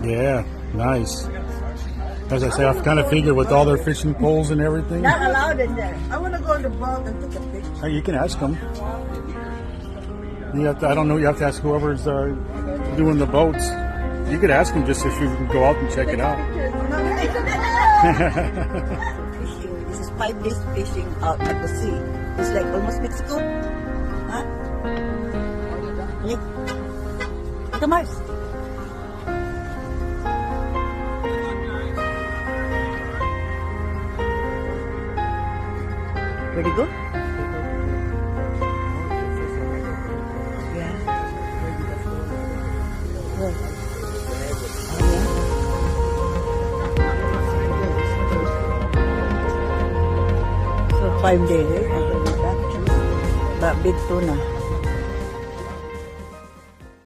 Yeah, nice. As I say, I kind of figure with all their fishing poles and everything. Not allowed in there. I want to go in the boat and take a picture. Hey, you can ask them. You have to, I don't know. You have to ask whoever's doing the boats. You could ask them just if you can go out and check it out. Fishing. This is 5 days fishing out at the sea. It's like almost Mexico. Huh? Come on. Where'd you go? Yeah. Where? So 5 days, but big tuna.